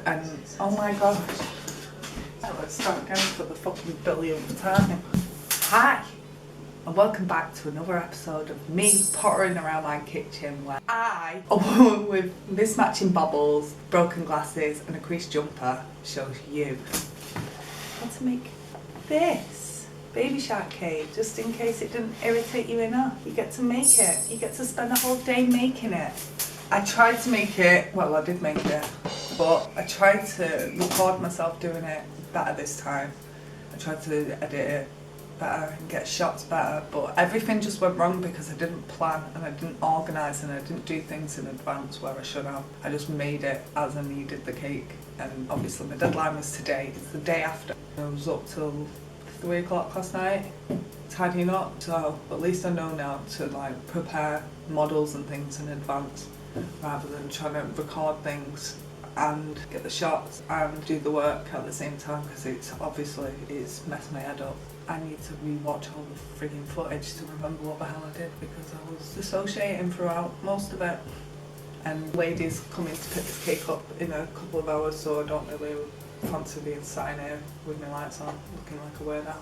And oh my gosh, let's start again for the fucking billionth time. Hi, and welcome back to another episode of me pottering around my kitchen where I, a woman with mismatching bubbles, broken glasses and a creased jumper, shows you how to make this baby shark cake, just in case it didn't irritate you enough. You get to make it. You get to spend a whole day making it. I tried to make it, well I did make it, but I tried to record myself doing it better this time. I tried to edit it better and get shots better, but everything just went wrong because I didn't plan and I didn't organise and I didn't do things in advance where I should have. I just made it as I needed the cake, and obviously my deadline was today. It's the day after. I was up till 3 o'clock last night tidying up, so at least I know now to like prepare models and things in advance rather than trying to record things and get the shots and do the work at the same time, because it's messed my head up. I need to rewatch all the frigging footage to remember what the hell I did, because I was dissociating throughout most of it. And ladies coming to pick this cake up in a couple of hours, so I don't really fancy being sat in here with my lights on looking like a weirdo.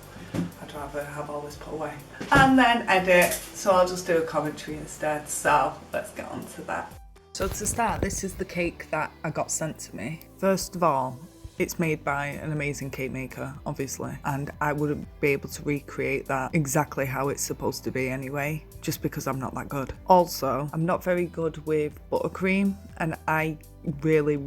I'd rather have all this put away and then edit, so I'll just do a commentary instead. So let's get on to that. So to start, this is the cake that I got sent to me. First of all, it's made by an amazing cake maker, obviously, and I wouldn't be able to recreate that exactly how it's supposed to be anyway, just because I'm not that good. Also, I'm not very good with buttercream, and I really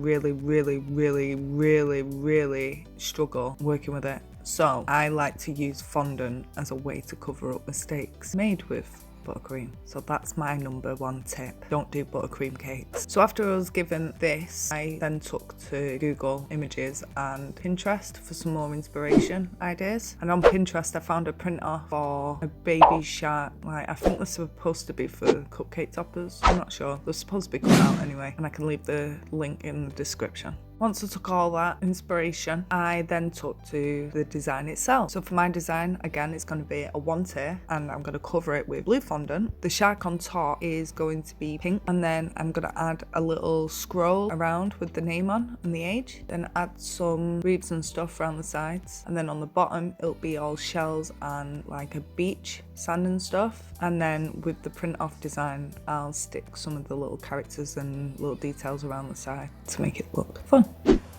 struggle working with it. So I like to use fondant as a way to cover up mistakes made with buttercream. So that's my number one tip. Don't do buttercream cakes. So after I was given this, I then took to Google Images and Pinterest for some more inspiration ideas. And on Pinterest, I found a printer for a baby shark. Like, I think they're supposed to be for cupcake toppers. I'm not sure. They're supposed to be cut out anyway. And I can leave the link in the description. Once I took all that inspiration, I then took to the design itself. So for my design, again, it's going to be a one tier, and I'm going to cover it with blue fondant. The shark on top is going to be pink, and then I'm going to add a little scroll around with the name on and the age. Then add some reeds and stuff around the sides, and then on the bottom it'll be all shells and like a beach, sand and stuff. And then with the print off design, I'll stick some of the little characters and little details around the side to make it look fun.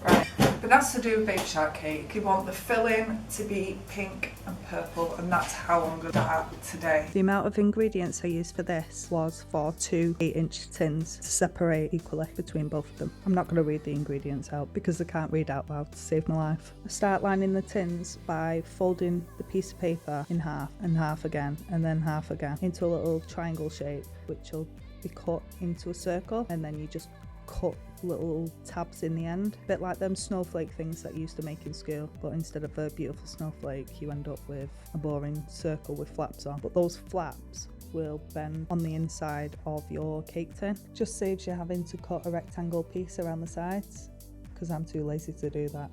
Right, but that's to do with baby shark cake. You want the filling to be pink and purple, and that's how I'm going to start today. The amount of ingredients I used for this was for 2 8-inch tins to separate equally between both of them. I'm not going to read the ingredients out because I can't read out loud to save my life. I start lining the tins by folding the piece of paper in half and half again and then half again into a little triangle shape, which will be cut into a circle, and then you just cut little tabs in the end, a bit like them snowflake things that you used to make in school, but instead of a beautiful snowflake you end up with a boring circle with flaps on. But those flaps will bend on the inside of your cake tin. Just saves you having to cut a rectangle piece around the sides, because I'm too lazy to do that.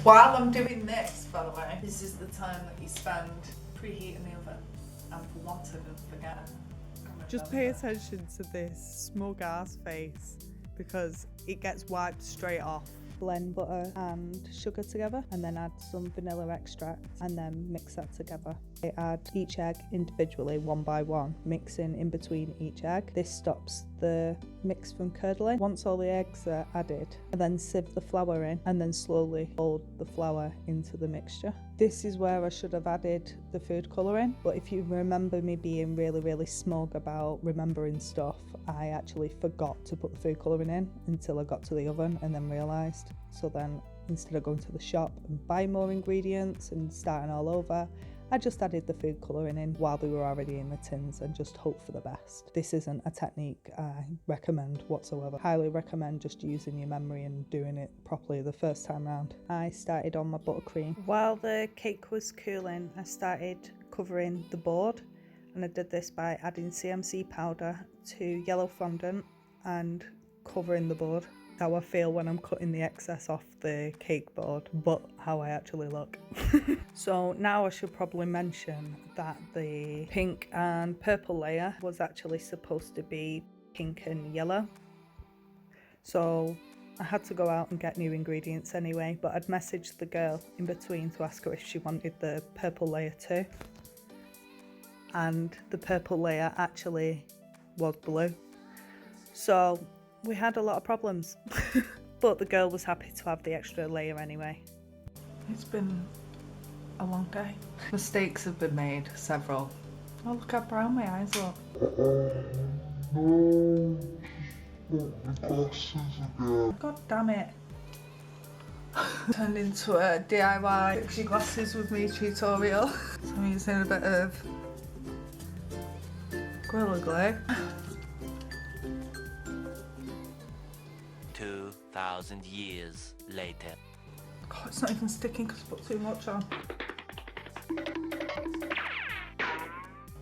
While I'm doing this, by the way, this is the time that you spend preheating the oven, and for once I didn't forget. Just pay attention to this smug ass face, because it gets wiped straight off. Blend butter and sugar together, and then add some vanilla extract, and then mix that together. I add each egg individually, one by one, mixing in between each egg. This stops the mix from curdling. Once all the eggs are added, I then sieve the flour in and then slowly fold the flour into the mixture. This is where I should have added the food colouring, but if you remember me being really smug about remembering stuff, I actually forgot to put the food colouring in until I got to the oven and then realised. So then instead of going to the shop and buying more ingredients and starting all over, I just added the food colouring in while they were already in the tins and just hope for the best. This isn't a technique I recommend whatsoever. Highly recommend just using your memory and doing it properly the first time round. I started on my buttercream. While the cake was cooling, I started covering the board, and I did this by adding CMC powder to yellow fondant and covering the board. How I feel when I'm cutting the excess off the cake board, but how I actually look. So now I should probably mention that the pink and purple layer was actually supposed to be pink and yellow. So I had to go out and get new ingredients anyway, but I'd messaged the girl in between to ask her if she wanted the purple layer too. And the purple layer actually was blue. So we had a lot of problems, but the girl was happy to have the extra layer anyway. It's been a long day. Mistakes have been made, several. Oh, look how brown my eyes look. God damn it. Turned into a DIY fix your glasses with me tutorial. So I'm using a bit of Gorilla Glue. 2,000 years later. God, it's not even sticking because I put too much on.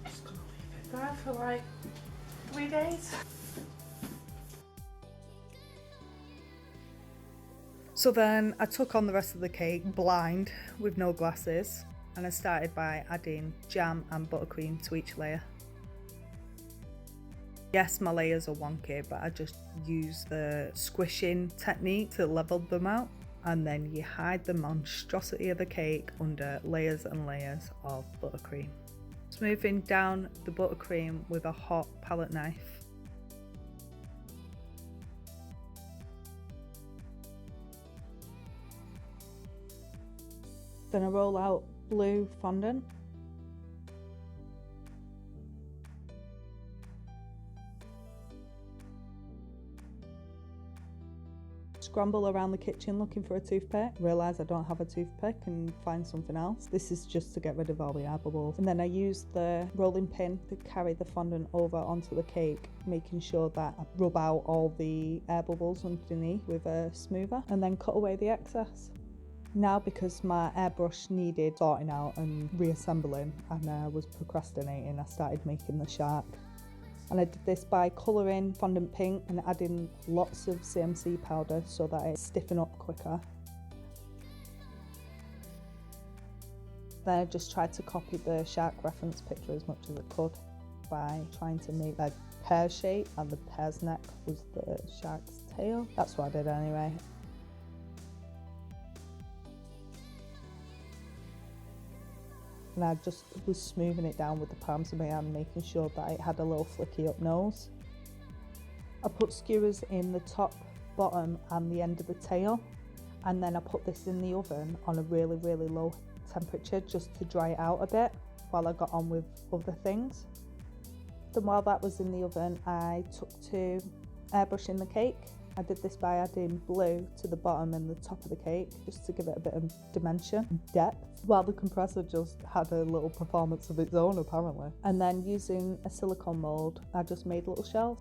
Just gonna leave it there for like 3 days. So then I took on the rest of the cake blind with no glasses, and I started by adding jam and buttercream to each layer. Yes, my layers are wonky, but I just use the squishing technique to level them out, and then you hide the monstrosity of the cake under layers and layers of buttercream. Smoothing down the buttercream with a hot palette knife. Then I roll out blue fondant. Scramble around the kitchen looking for a toothpick. Realise I don't have a toothpick and find something else. This is just to get rid of all the air bubbles. And then I use the rolling pin to carry the fondant over onto the cake, making sure that I rub out all the air bubbles underneath with a smoother, and then cut away the excess. Now, because my airbrush needed sorting out and reassembling and I was procrastinating, I started making the shark. And I did this by colouring fondant pink and adding lots of CMC powder so that it stiffened up quicker. Then I just tried to copy the shark reference picture as much as I could by trying to make a pear shape, and the pear's neck was the shark's tail. That's what I did anyway. And I just was smoothing it down with the palms of my hand, making sure that it had a little flicky up nose. I put skewers in the top, bottom and the end of the tail, and then I put this in the oven on a really low temperature just to dry it out a bit while I got on with other things. Then while that was in the oven, I took to airbrushing the cake. I did this by adding blue to the bottom and the top of the cake just to give it a bit of dimension and depth, while the compressor just had a little performance of its own apparently. And then using a silicone mould, I just made little shells.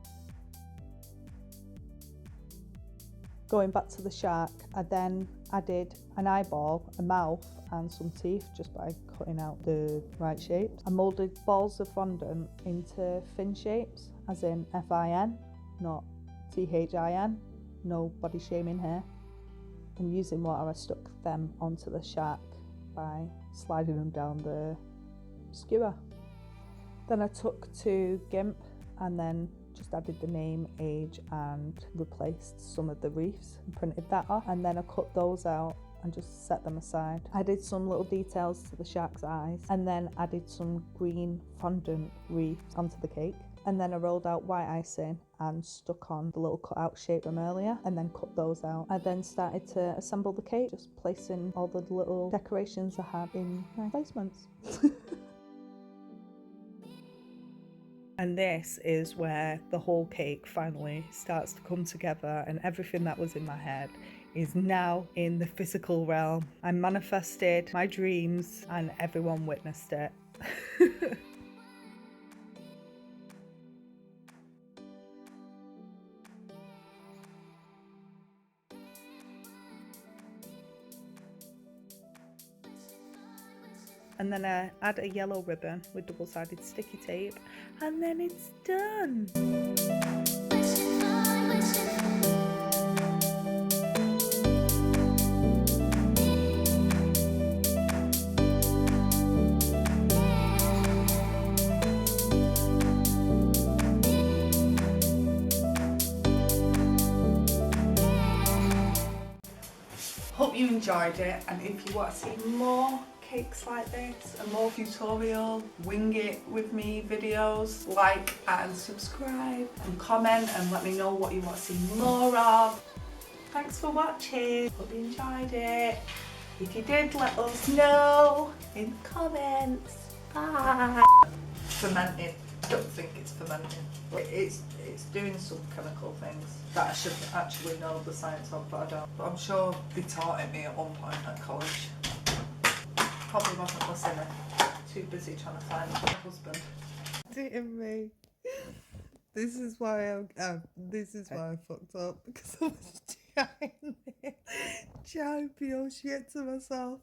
Going back to the shark, I then added an eyeball, a mouth and some teeth just by cutting out the right shapes. I moulded balls of fondant into fin shapes, as in F-I-N, not T-H-I-N, no body shaming here. And using water, I stuck them onto the shark by sliding them down the skewer. Then I took to GIMP and then just added the name, age and replaced some of the reefs and printed that off, and then I cut those out and just set them aside. I did some little details to the shark's eyes and then added some green fondant reefs onto the cake. And then I rolled out white icing and stuck on the little cutout shape from earlier and then cut those out. I then started to assemble the cake, just placing all the little decorations I had in my placements. And this is where the whole cake finally starts to come together, and everything that was in my head is now in the physical realm. I manifested my dreams and everyone witnessed it. And then I add a yellow ribbon with double-sided sticky tape, and then it's done. hope you enjoyed it, and if you want to see more cakes like this and more tutorial wing it with me videos, like and subscribe and comment and let me know what you want to see more of. Thanks for watching, hope you enjoyed it. If you did, let us know in the comments. Bye. Fermenting. Don't think it's fermenting. It's doing some chemical things that I should actually know the science of, but I don't. But I'm sure they taught it me at one point at college. Probably wasn't listening. Too busy trying to find my husband. Dear me. This is why I fucked up, because I was trying pure shit to myself.